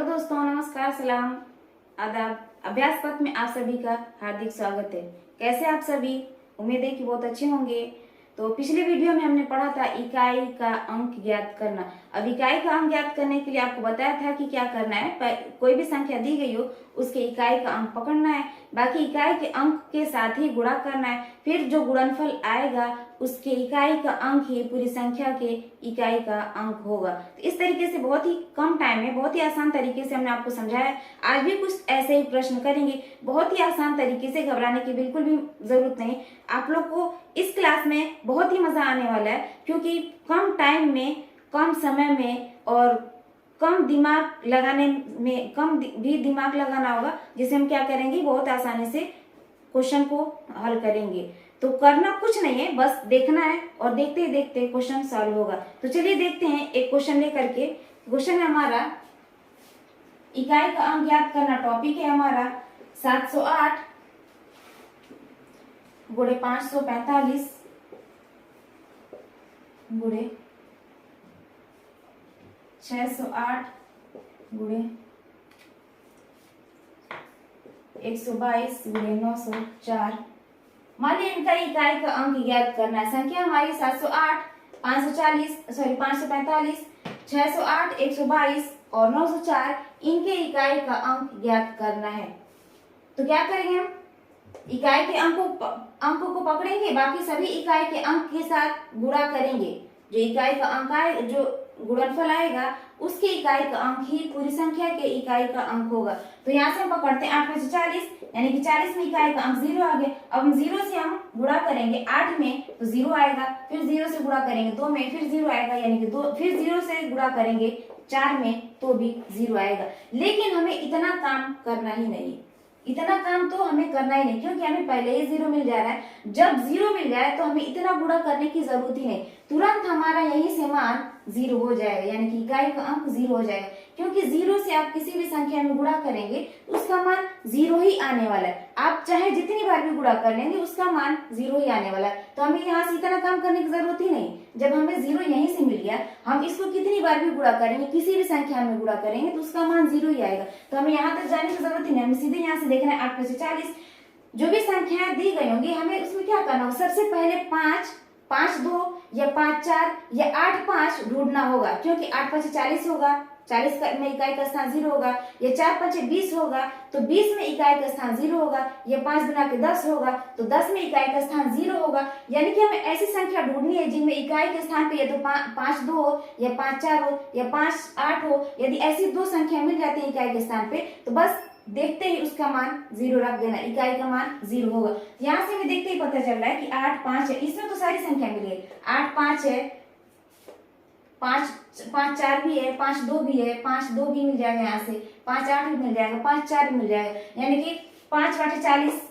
दोस्तों, नमस्कार, सलाम, आदाब। अभ्यास पथ में आप सभी का हार्दिक स्वागत है। कैसे आप सभी? उम्मीद है कि बहुत अच्छे होंगे। तो पिछले वीडियो में हमने पढ़ा था इकाई का अंक ज्ञात करना। अब इकाई का अंक ज्ञात करने के लिए आपको बताया था कि क्या करना है। कोई भी संख्या दी गई हो उसके इकाई का अंक पकड़ना है, बाकी इकाई के अंक के साथ ही गुणा करना है, फिर जो गुणनफल आएगा उसके इकाई का अंक ही पूरी संख्या के इकाई का अंक होगा। तो इस तरीके से बहुत ही कम टाइम में बहुत ही आसान तरीके से हमने आपको समझाया है। आज भी कुछ ऐसे ही प्रश्न करेंगे, बहुत ही आसान तरीके से, घबराने की बिल्कुल भी जरूरत नहीं। आप लोग को इस क्लास में बहुत ही मजा आने वाला है, क्योंकि कम टाइम में, कम समय में और कम दिमाग लगाने में, भी दिमाग लगाना होगा, जिसे हम क्या करेंगे, बहुत आसानी से क्वेश्चन को हल करेंगे। तो करना कुछ नहीं है, बस देखना है और देखते ही देखते क्वेश्चन सॉल्व होगा। तो चलिए देखते हैं एक क्वेश्चन लेकर के। क्वेश्चन है हमारा इकाई का अंक ज्ञात करना। टॉपिक है हमारा 708 गुणे 545 गुणे 608 गुणे 122 गुणे 904। मान लीजिए इनका इकाई का अंक ज्ञात करना है। संख्या हमारी 708, 545, 608, 122 और 904। इनके इकाई का अंक ज्ञात करना है। तो क्या करेंगे हम? इकाई के अंकों को पकड़ेंगे, बाकी सभी इकाई के अंक के साथ गुणा करेंगे। जो इकाई का अंक आए, जो गुणनफल आएगा उसके इकाई का अंक ही पूरी संख्या के इकाई का अंक होगा। तो यहाँ से हम पकड़ते हैं 8 में से 40, यानी कि 40 में इकाई का अंक 0 आ गया। अब हम 0 से हम गुणा करेंगे 8 में तो 0 आएगा, फिर 0 से गुणा करेंगे 2 में, फिर 0 आएगा, यानी कि 2, फिर 0 से गुणा करेंगे 4 में तो भी 0 आएगा। लेकिन हमें इतना काम करना ही नहीं, इतना काम तो हमें करना ही नहीं, क्योंकि हमें पहले ही 0 मिल जा रहा है। जब 0 मिल जाए तो हमें इतना गुणा करने की जरूरत ही नहीं, तुरंत हमारा यही से मान 0 हो जाएगा, यानी कि इकाई का अंक 0 हो जाएगा। क्योंकि 0 से आप किसी भी संख्या में गुणा करेंगे उसका मान 0 ही आने वाला है। आप चाहे जितनी बार भी गुणा कर लेंगे उसका मान 0 ही आने वाला है। तो हमें यहाँ से इतना काम करने की जरूरत ही नहीं। जब हमें 0 यहीं से मिल गया, हम इसको कितनी बार भी गुणा करेंगे, किसी भी संख्या में गुणा करेंगे तो उसका मान 0 ही आएगा। तो हमें यहाँ तक जाने की जरूरत ही नहीं, हमें सीधे यहाँ से देखना है 8 में से 40। जो भी संख्याएं दी गई होंगी हमें उसमें क्या करना होगा? सबसे पहले 5 2 या 5 4 या 8 5 ढूंढना होगा, क्योंकि 8 5 40 होगा, 40 में इकाई का स्थान 0 होगा, या 4 5 20 होगा तो 20 में इकाई का स्थान 0 होगा, या 5 गुना के 10 होगा तो 10 में इकाई का स्थान 0 होगा। यानी कि हमें ऐसी संख्या ढूंढनी है जिनमें इकाई के स्थान पे या तो 5 2 हो, या 5 4 हो, या 5 8 हो। यदि ऐसी दो संख्या मिल जाती है इकाई के स्थान पे तो बस देखते ही उसका मान 0 रख देना, इकाई का मान 0 होगा। यहाँ से हमें देखते ही पता चल रहा है कि 8 5 है, इसमें तो सारी संख्या मिली है। 8 5 है, 5 4 भी है, 5 2 भी है, 5 2 भी मिल जाएगा, यहाँ से 5 8 भी मिल जाएगा, 5 4 भी मिल जाएगा, यानी कि 5 बटे 40,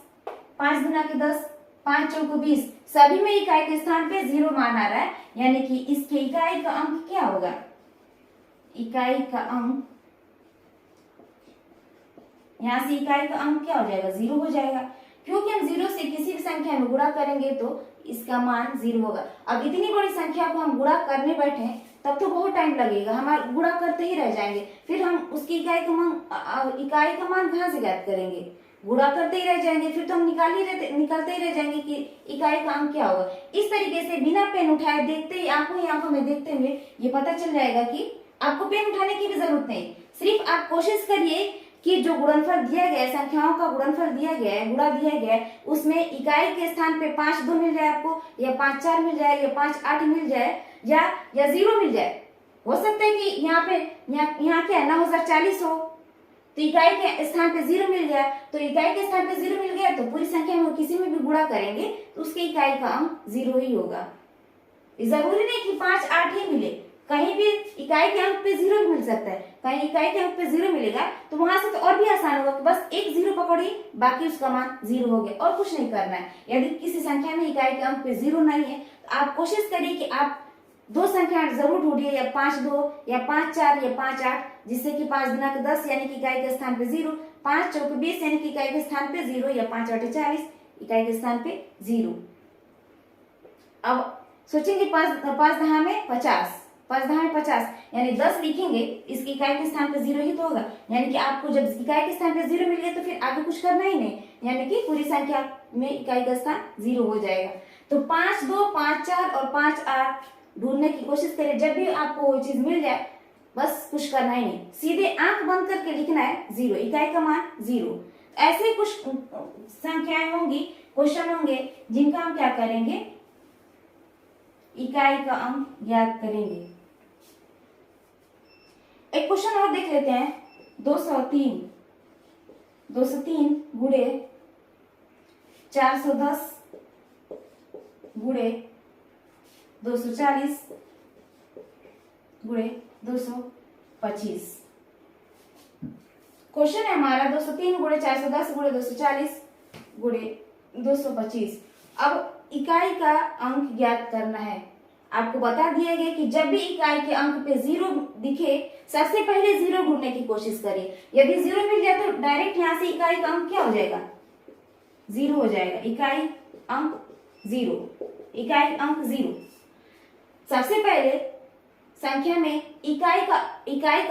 5 गुना के 10, 5 चौको 20, सभी में इकाई के स्थान पे 0 मान आ रहा है। यानी कि इसके इकाई का अंक क्या होगा? इकाई का अंक, यहाँ से इकाई का अंक क्या हो जाएगा? 0 हो जाएगा, क्योंकि हम 0 से किसी भी संख्या में गुणा करेंगे तो इसका मान 0 होगा। अब इतनी बड़ी संख्या को हम गुणा करने बैठे तब तो बहुत टाइम लगेगा, हमारा गुणा करते ही रह जाएंगे, फिर हम उसकी इकाई का मान कहाँ से ज्ञात करेंगे? गुणा करते ही रह जाएंगे, फिर तो हम निकालते ही रह जाएंगे कि इकाई का अंक क्या होगा। इस तरीके से बिना पेन उठाए देखते ही आंखों में देखते हुए ये पता चल जाएगा कि आपको पेन उठाने की भी जरूरत नहीं। सिर्फ आप कोशिश करिए कि जो गुणनफल दिया गया है, संख्याओं का गुणनफल दिया गया है, गुणा दिया गया है, उसमें इकाई के स्थान पे 5 2 मिल जाए आपको, या 5 4 मिल जाए, या 5 8 मिल जाए, या 0 मिल जाए। हो सकता है कि यहाँ क्या है, 9040 हो तो इकाई के स्थान पे 0 मिल गया, तो इकाई के स्थान पे 0 मिल गया तो पूरी संख्या में किसी में भी गुणा करेंगे तो उसके इकाई का अंक 0 ही होगा। जरूरी नहीं कि 5 8 ही मिले, कहीं भी इकाई के अंक पे 0 भी मिल सकता है। कहीं इकाई के अंक पे 0 मिलेगा तो वहां से तो और भी आसान होगा कि बस एक 0 पकड़िए, बाकी उसका मान 0 हो गया, और कुछ नहीं करना है। यदि किसी संख्या में इकाई के अंक पे 0 नहीं है तो आप कोशिश करिए कि आप दो संख्या जरूर ढूंढिए, या 5 2 या 5 4 या 5 8, जिससे कि 5 गुना के 10 यानी कि इकाई के स्थान पे 0, 5 चौके 20 यानी कि इकाई के स्थान पे 0, या 5 बटे 40 इकाई के स्थान पे 0। अब सोचेंगे 5 10 में 50, 5 10 50, यानी 10 लिखेंगे, इसकी इकाई के स्थान पे 0 ही तो होगा, यानी कि आपको जब इकाई के स्थान पे 0 मिल गया तो फिर आगे कुछ करना ही नहीं, यानी कि पूरी संख्या में इकाई का स्थान 0 हो जाएगा। तो 5 2 5 4 और 5 8 ढूंढने की कोशिश करें, जब भी आपको वो चीज मिल जाए बस कुछ करना ही नहीं, सीधे आंख बंद करके लिखना है 0, इकाई का मान 0। ऐसे कुछ संख्याएं होंगी, क्वेश्चन होंगे जिनका हम क्या करेंगे, इकाई का अंक ज्ञात करेंगे। एक क्वेश्चन और देख लेते हैं, 203 गुणे 410 गुणे 240 गुणे 225। क्वेश्चन है हमारा 203 गुणे 410 गुणे 240 गुणे 225। अब इकाई का अंक ज्ञात करना है। आपको बता दिया गया कि जब भी इकाई के अंक पे 0 दिखे, सबसे पहले 0 ढूंढने की कोशिश करिए। यदि 0 मिल जाए तो डायरेक्ट यहाँ से इकाई का अंक क्या हो जाएगा, 0 हो जाएगा। इकाई अंक 0, इकाई अंक 0। सबसे पहले संख्या में इकाई का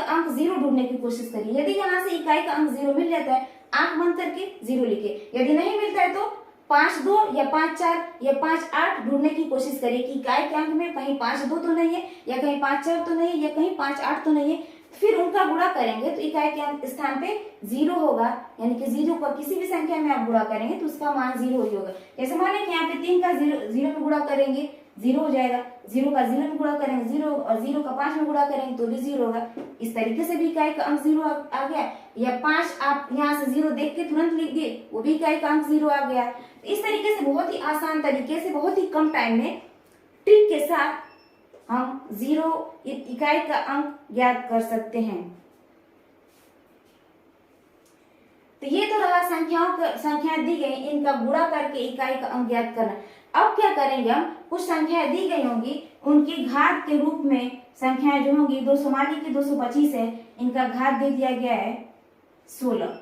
अंक 0 ढूंढने की कोशिश करिए। यदि यहाँ से इकाई का अंक 0 मिल जाता है, आंख बंद करके 0 लिखे। यदि नहीं मिलता है तो 5 2 या 5 4 या 5 8 ढूंढने की कोशिश करिए कि इकाई के अंक में कहीं 5 2 तो नहीं है, या कहीं 5 4 तो नहीं है, या कहीं 5 8 तो नहीं है। फिर उनका गुणा करेंगे तो इकाई के अंक स्थान पे 0 होगा, यानी कि 0 का किसी भी संख्या में आप गुणा करेंगे तो उसका मान 0 ही होगा। जैसे मान लें कि यहाँ पे 3 का 0 में गुणा करेंगे 0 हो जाएगा, 0 का 0 में गुणा करेंगे 0, और 0 का 5 में गुणा करेंगे तो भी 0 होगा। इस तरीके से भी इकाई का अंक 0 आ गया। या 5 आप यहाँ से 0 देख के तुरंत लिख दिए, वो भी इकाई का अंक 0 आ गया। इस तरीके से बहुत ही आसान तरीके से, बहुत ही कम टाइम में ट्रिक के साथ हम 0 इकाई का अंक ज्ञात कर सकते हैं। तो ये तो रहा संख्याएं दी गई, इनका गुणा करके इकाई का अंक ज्ञात करना। अब क्या करेंगे हम, कुछ संख्याएं दी गई होंगी, उनकी घात के रूप में संख्याएं जो होंगी, 200 मान ली कि 225 है, इनका घात दे दिया गया है 16।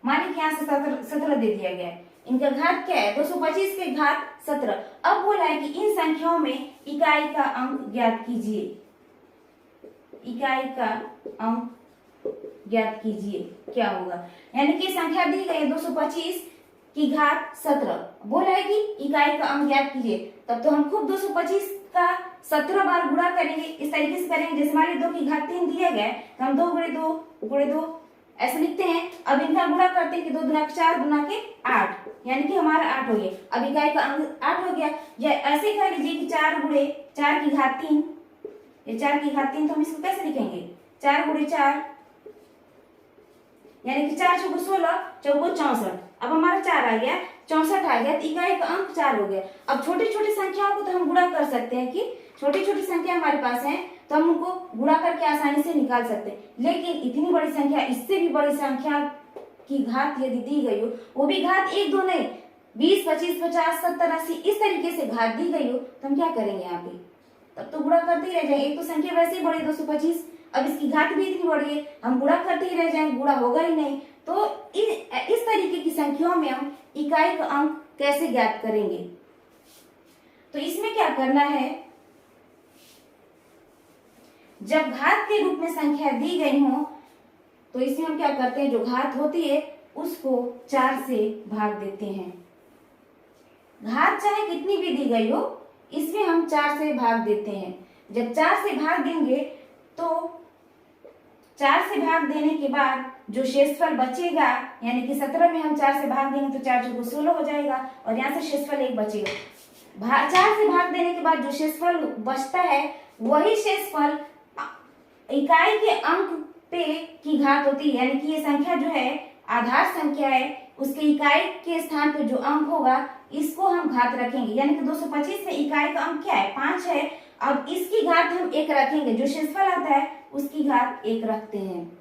मान ली कि यहाँ से 17 दे दिया गया है, इनका घात क्या है, 225 के घात 17। अब बोला है कि इन संख्याओं में इकाई का अंक ज्ञात कीजिए, इकाई का अंक ज्ञात कीजिए क्या होगा। यानी कि संख्या दी गई है 225 की घात 17, बोला है कि इकाई का अंक ज्ञात कीजिए। तब तो हम खुद 225 का 17 बार गुणा करेंगे। इस तरीके से करेंगे, जैसे मान ली 2 की घात 3 दिया गया है तो हम 2 गुणे 2 ऐसे लिखते हैं। अब इनका गुणा करते हैं कि 2 दुना 4 गुना के 8, यानी कि हमारा 8 हो गया। अब इकाई का अंक 8 हो गया। या ऐसे कर लीजिए कि 4 गुणे 4 की घात 3, ये 4 की घात 3, तो हम इसको कैसे लिखेंगे, 4 गुणे 4, यानी कि 4 चौको 16 चौको 64। अब हमारा 4 आ गया, 64 आ गया, तो इकाई का अंक 4 हो गया। अब छोटी छोटी संख्याओं को तो हम गुणा कर सकते हैं कि छोटी छोटी संख्या हमारे पास है तो हम उनको गुणा करके आसानी से निकाल सकते हैं। लेकिन इतनी बड़ी संख्या, इससे भी बड़ी संख्या की घात यदि दी गई हो, वो भी घात 1 2 नहीं, 20 25 50 70 80 इस तरीके से घात दी गई हो, तो हम क्या करेंगे यहाँ पे, तब तो गुणा करते ही रह जाएंगे। एक तो संख्या वैसे ही बड़ी 225, अब इसकी घात भी इतनी बड़ी है, हम गुणा करते ही रह जाएंगे, गुणा होगा ही नहीं। तो इस तरीके की संख्याओं में हम इकाई का अंक कैसे ज्ञात करेंगे, तो इसमें क्या करना है, जब घात के रूप में संख्या दी गई हो तो इसमें हम क्या करते हैं, जो घात होती है उसको 4 से भाग देते हैं। घात चाहे कितनी भी दी गई हो, इसमें हम 4 से भाग देते हैं। जब 4 से भाग देंगे तो 4 से भाग देने के बाद जो शेषफल बचेगा, यानी कि 17 में हम 4 से भाग देंगे तो 4 चौको 16 हो जाएगा, और यहाँ से शेषफल 1 बचेगा। 4 से भाग देने के बाद जो शेषफल बचता है, वही शेषफल इकाई के अंक पे की घात होती है। यानी कि ये संख्या जो है आधार संख्या है, उसके इकाई के स्थान पे जो अंक होगा इसको हम घात रखेंगे। यानी कि 225 में इकाई का अंक क्या है, 5 है। अब इसकी घात हम 1 रखेंगे, जो शेषफल आता है उसकी घात 1 रखते हैं।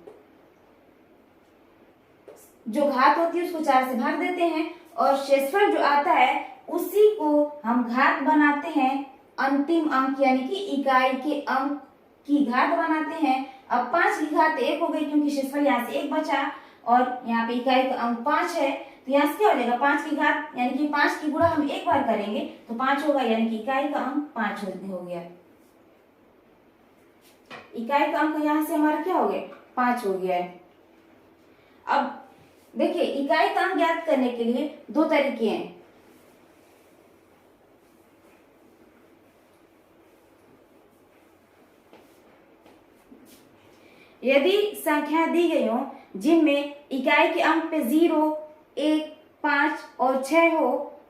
जो घात होती है उसको 4 से भाग देते हैं, और शेषफल जो आता है उसी को हम घात बनाते हैं, अंतिम अंक यानी कि इकाई के अंक की घात बनाते हैं। अब 5 की घात 1 हो गई, क्योंकि शेषफल यहाँ से 1 बचा, और यहाँ पे इकाई का अंक 5 है, तो यहाँ से क्या हो जाएगा, 5 की घात, यानी कि 5 की गुणा हम 1 बार करेंगे तो 5 होगा, यानी कि इकाई का अंक 5 हो गया। इकाई का अंक यहाँ से हमारा क्या हो गया, 5 हो गया है। अब देखिए इकाई का अंक ज्ञात करने के लिए दो तरीके हैं। यदि संख्या दी गई हो जिनमें इकाई के अंक पे 0, 1, 5 और 6 हो,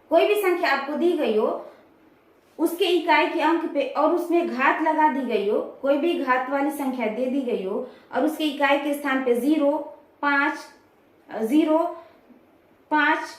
कोई भी संख्या आपको दी गई हो उसके इकाई के अंक पे और उसमें घात लगा दी गई हो, कोई भी घात वाली संख्या दे दी गई हो और उसके इकाई के स्थान पे 0, 5, 0, 5,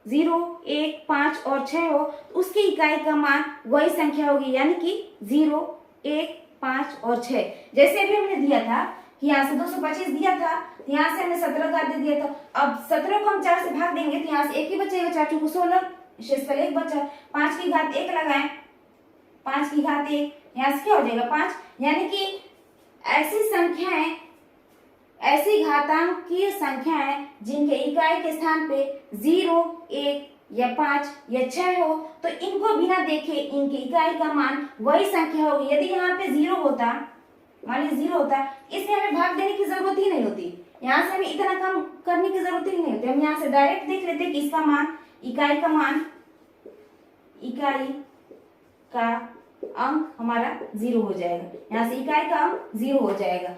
0, 1, 5 और 6 हो, तो उसकी इकाई का मान वही संख्या होगी, यानी कि 0, 1, 5 और 6। जैसे अभी हमने दिया था कि यहाँ से 225 दिया था, यहाँ से हमने 17 घात दे दिया था। अब 17 को हम 4 से भाग देंगे तो यहाँ से 1 ही बचेगा, 4 चौको 16, शेषफल 1 बचा। 5 की घात 1 लगाएं, 5 की घात 1, यहाँ से क्या हो जाएगा 5। यानी कि ऐसी संख्याएं, ऐसी घातांकीय संख्याएं जिनके इकाई के स्थान पे 0, 1 या 5 या 6 हो, तो इनको बिना देखे इनकी इकाई का मान वही संख्या होगी। यदि यहाँ पे 0 होता, मान लीजिए 0 होता, इसमें हमें भाग देने की जरूरत ही नहीं होती, यहाँ से हमें इतना कम करने की जरूरत ही नहीं होती। हम यहाँ से डायरेक्ट देख लेते कि इसका मान, इकाई का मान, इकाई का अंक हमारा 0 हो जाएगा। यहाँ से इकाई का अंक 0 हो जाएगा।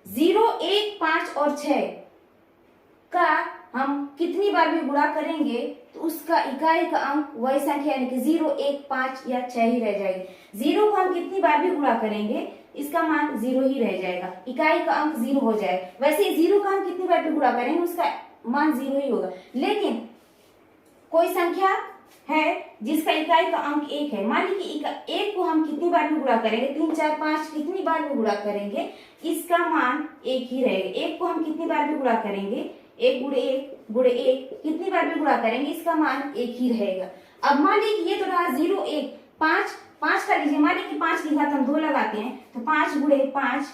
0, 1, 5 और 6 का हम कितनी बार भी गुणा करेंगे तो उसका इकाई का अंक वही संख्या यानी कि 0, 1, 5 या 6 ही रह जाएगी। 0 को हम कितनी बार भी गुणा करेंगे इसका मान 0 ही रह जाएगा, इकाई का अंक 0 हो जाएगा। वैसे 0 का हम कितनी बार भी गुणा करेंगे उसका मान 0 ही होगा। लेकिन कोई संख्या है जिसका इकाई का अंक 1 है, मान लीजिए कि 1 को हम कितनी बार भी गुणा करेंगे, 3, 4, 5 कितनी बार भी गुणा करेंगे इसका मान 1 ही रहेगा। 1 को हम कितनी बार भी गुणा करेंगे, 1 गुणे 1 गुणे 1 कितनी बार भी गुणा करेंगे इसका मान 1 ही रहेगा। अब मान लीजिए ये तो रहा 0, 1, 5, 5 का लीजिए, मान लीजिए कि 5 की घात हम 2 लगाते हैं तो 5 गुणे 5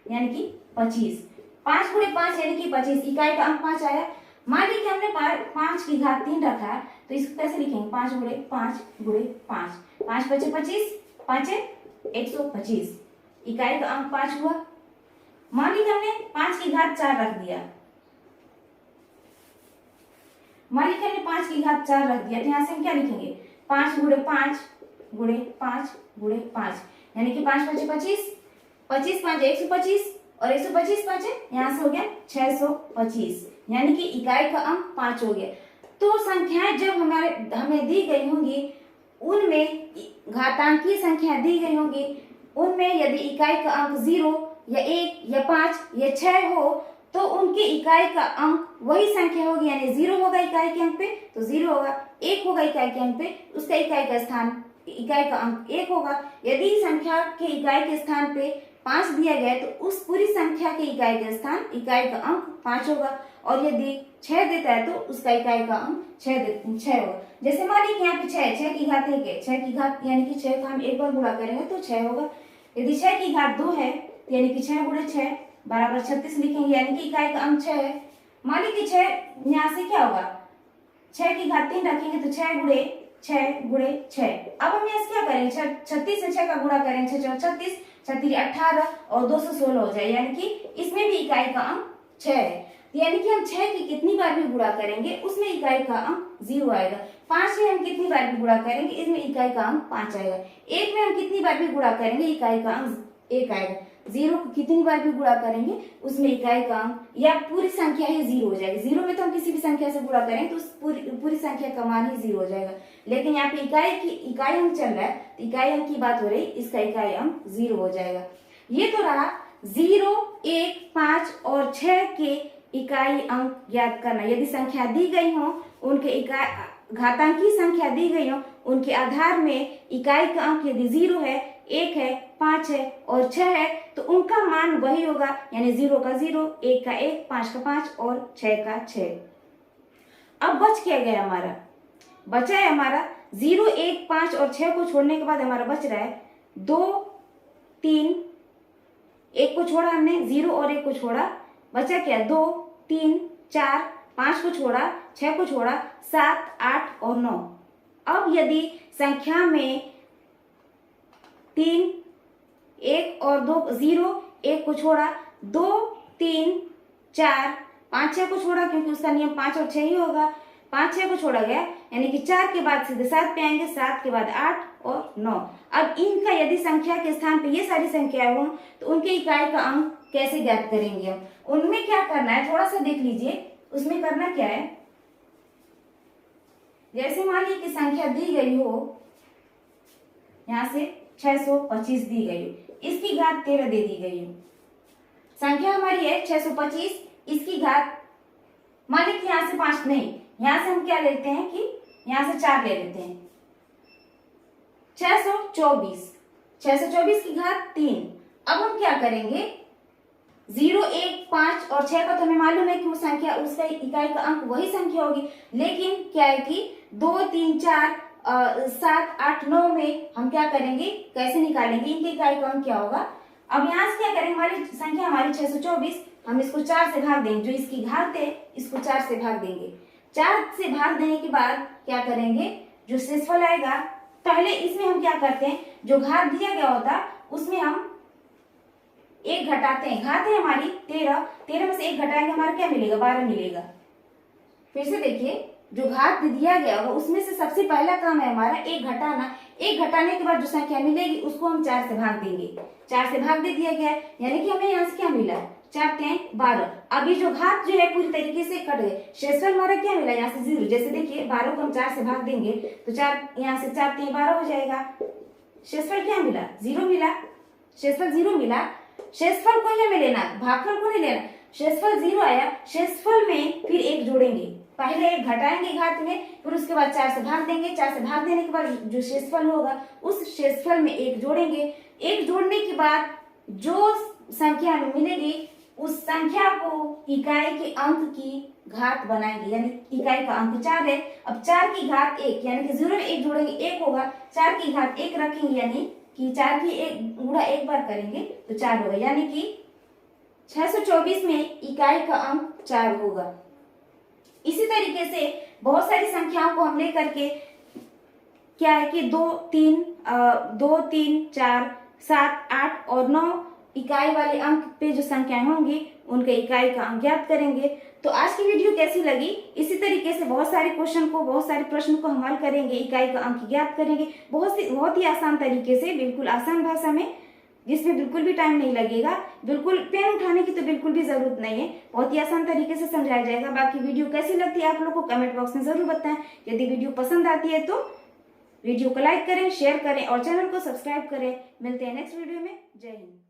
यानी कि 25, 5 गुणे 5 यानी कि 25, इकाई का अंक 5 आया। मान लीजिए हमने 5 की घात 3 रखा है तो इसको कैसे लिखेंगे, 5 गुणे 5 गुणे 5, 5 पचे 25, 5 125, इकाई का अंक 5 हुआ। मान लीजिए हमने 5 की घात 4 रख दिया, मान लीजिए हमने 5 की घात 4 रख दिया तो यहाँ से हम क्या लिखेंगे, 5 गुणे 5 गुणे 5 गुणे 5 यानी कि 5 पचे 25, 25 5 125 और 125 5 यहाँ से हो गया 625, यानी कि इकाई का अंक 5 हो गया। तो संख्याएं जब हमें दी गई होंगी उनमें, घातांकीय संख्या दी गई होंगी उनमें यदि इकाई का अंक 0 या 1 या 5 या 6 हो तो उनके इकाई का अंक वही संख्या होगी, यानी 0 होगा इकाई के अंक पे तो 0 होगा, 1 होगा इकाई के अंक पे उसका इकाई का स्थान, इकाई का अंक 1 होगा। यदि संख्या के इकाई के स्थान पे 5 दिया गया तो उस पूरी संख्या के इकाई का स्थान, इकाई का अंक 5 होगा। और यदि 6 देता है तो उसका इकाई का अंक 6 होगा। जैसे मान लीजिए यहाँ पे 6 की घात 1 है, 6 की घात यानी कि 6 का हम एक बार गुणा करेंगे तो 6 होगा। यदि 6 की घात 2 है तो यानी कि 6 गुणे 6 बराबर 36 लिखेंगे, यानी कि इकाई का अंक 6 है। मान लीजिए 6 यहाँ से क्या होगा, 6 की घात 3 रखेंगे तो 6 गुणे 6 गुणे 6। अब हम यहाँ से क्या करेंगे, 36 से 6 का गुणा करेंगे, 6 चौक 36, 36 18 और 216 हो जाए, यानी कि इसमें भी इकाई का अंक 6 है। यानी कि हम 6 की कितनी बार भी गुणा करेंगे उसमें इकाई का अंक 0 आएगा। 5 में हम कितनी बार भी गुणा करेंगे इसमें इकाई का अंक 5 आएगा। 1 में हम कितनी बार भी गुणा करेंगे इकाई का अंक 1 आएगा। 0 को कितनी बार भी गुणा करेंगे उसमें इकाई का अंक या पूरी संख्या ही 0 हो जाएगी। 0 में तो हम किसी भी संख्या से गुणा करेंगे तो उस पूरी संख्या का मान ही 0 हो जाएगा। लेकिन यहाँ पे इकाई अंक चल रहा है तो इकाई अंक की बात हो रही, इसका इकाई अंक 0 हो जाएगा। ये तो रहा 0, 1, 5 और 6 के इकाई अंक ज्ञात करना। यदि संख्या दी गई हो, उनके इकाई घातांकीय संख्या दी गई हो, उनके आधार में इकाई का अंक यदि 0 है, 1 है, 5 है और 6 है तो उनका मान वही होगा, यानी 0 का 0, 1 का 1, 5 का 5 और 6 का 6। अब बच क्या गया हमारा, बचा है हमारा 0, 1, 5 और 6 को छोड़ने के बाद हमारा बच रहा है 2, 3, 1 को छोड़ा हमने, 0 और 1 को छोड़ा, बचा क्या 2, 3, 4, 5 को छोड़ा, 6 को छोड़ा, 7, 8 और 9। अब यदि संख्या में 3, 1 और 2 0, 1 को छोड़ा, 2 3 4 5 6 को छोड़ा क्योंकि उसका नियम 5 और 6 ही होगा, 5 6 को छोड़ा गया यानी कि 4 के बाद सीधे 7 पे आएंगे, 7 के बाद 8 और 9। अब इनका यदि संख्या के स्थान पे ये सारी संख्याएं हों तो उनके इकाई का अंक कैसे ज्ञात करेंगे हम? उनमें क्या करना है थोड़ा सा देख लीजिए। उसमें करना क्या है, जैसे मान लीजिए कि संख्या दी गई हो, यहाँ से 625 दी गई हो, इसकी घात 13 दे दी गई हो। संख्या हमारी है 625, इसकी घात मान लीजिए यहाँ से 5 नहीं, यहाँ से हम क्या लेते हैं कि यहाँ से 4 ले लेते हैं, 624, 624 की घात 3। अब हम क्या करेंगे, 0 1 5 और 6 का तो हमें मालूम है कि वो संख्या उसका इकाई का अंक वही संख्या होगी, लेकिन क्या है कि 2 3 4 7 8 9 में हम क्या करेंगे, कैसे निकालेंगे इनके इकाई का अंक क्या होगा। अब यहाँ से क्या करेंगे, हमारी संख्या हमारी 624, हम इसको 4 से भाग देंगे, जो इसकी घात है इसको 4 से भाग देंगे। 4 से भाग देने के बाद क्या करेंगे, जो शेषफल आएगा, पहले इसमें हम क्या करते हैं, जो घात दिया गया होता उसमें हम 1 घटाते हैं। घात है हमारी 13, 13 में से 1 घटाएंगे, हमारा क्या मिलेगा, 12 मिलेगा। फिर से देखिए, जो घात दिया गया होगा उसमें से सबसे पहला काम है हमारा 1 घटाना। 1 घटाने के बाद जो संख्या मिलेगी उसको हम 4 से भाग देंगे, 4 से भाग दे दिया गया है, यानी कि हमें यहाँ से क्या मिला, 4 3 12। अभी जो घात जो है पूरी तरीके से कट गए, शेषफल हमारा क्या मिला, यहाँ से 0। जैसे देखिए 12 को हम 4 से भाग देंगे तो 4 यहाँ से 4 3 12 हो जाएगा। शेषफल क्या मिला, 0 मिला, शेषफल 0 मिला। शेषफल को ही हमें लेना, भागफल को नहीं लेना। शेषफल 0 आया, शेषफल में फिर 1 जोड़ेंगे, पहले 1 घटाएंगे घात में, फिर उसके बाद 4 से भाग देंगे, 4 से भाग देने के बाद जो शेषफल होगा उस शेषफल में 1 जोड़ेंगे। 1 जोड़ने के बाद जो संख्या हमें मिलेगी उस संख्या को इकाई के अंक की घात बनाएंगे, यानी इकाई का अंक 4 है। अब 4 की घात 1 यानी कि 0 में 1 जोड़ेंगे 1 होगा, 4 की घात 1 रखेंगे यानी कि 4 की 1 गुणा 1 बार करेंगे तो 4 होगा, यानी कि 624 में इकाई का अंक 4 होगा। इसी तरीके से बहुत सारी संख्याओं को हम लेकर के क्या है कि 2 3 4 7 8 और 9 इकाई वाले अंक पे जो संख्याएं होंगी उनके इकाई का अंक ज्ञात करेंगे। तो आज की वीडियो कैसी लगी, इसी तरीके से बहुत सारे प्रश्न को हम हल करेंगे, इकाई का अंक ज्ञात करेंगे, बहुत ही आसान तरीके से, बिल्कुल आसान भाषा में, जिसमें बिल्कुल भी टाइम नहीं लगेगा, बिल्कुल पेन उठाने की तो बिल्कुल भी जरूरत नहीं है, बहुत ही आसान तरीके से समझाया जाएगा। बाकी वीडियो कैसी लगती है आप लोग को कमेंट बॉक्स में जरूर बताएं। यदि वीडियो पसंद आती है तो वीडियो को लाइक करें, शेयर करें और चैनल को सब्सक्राइब करें। मिलते हैं नेक्स्ट वीडियो में। जय हिंद।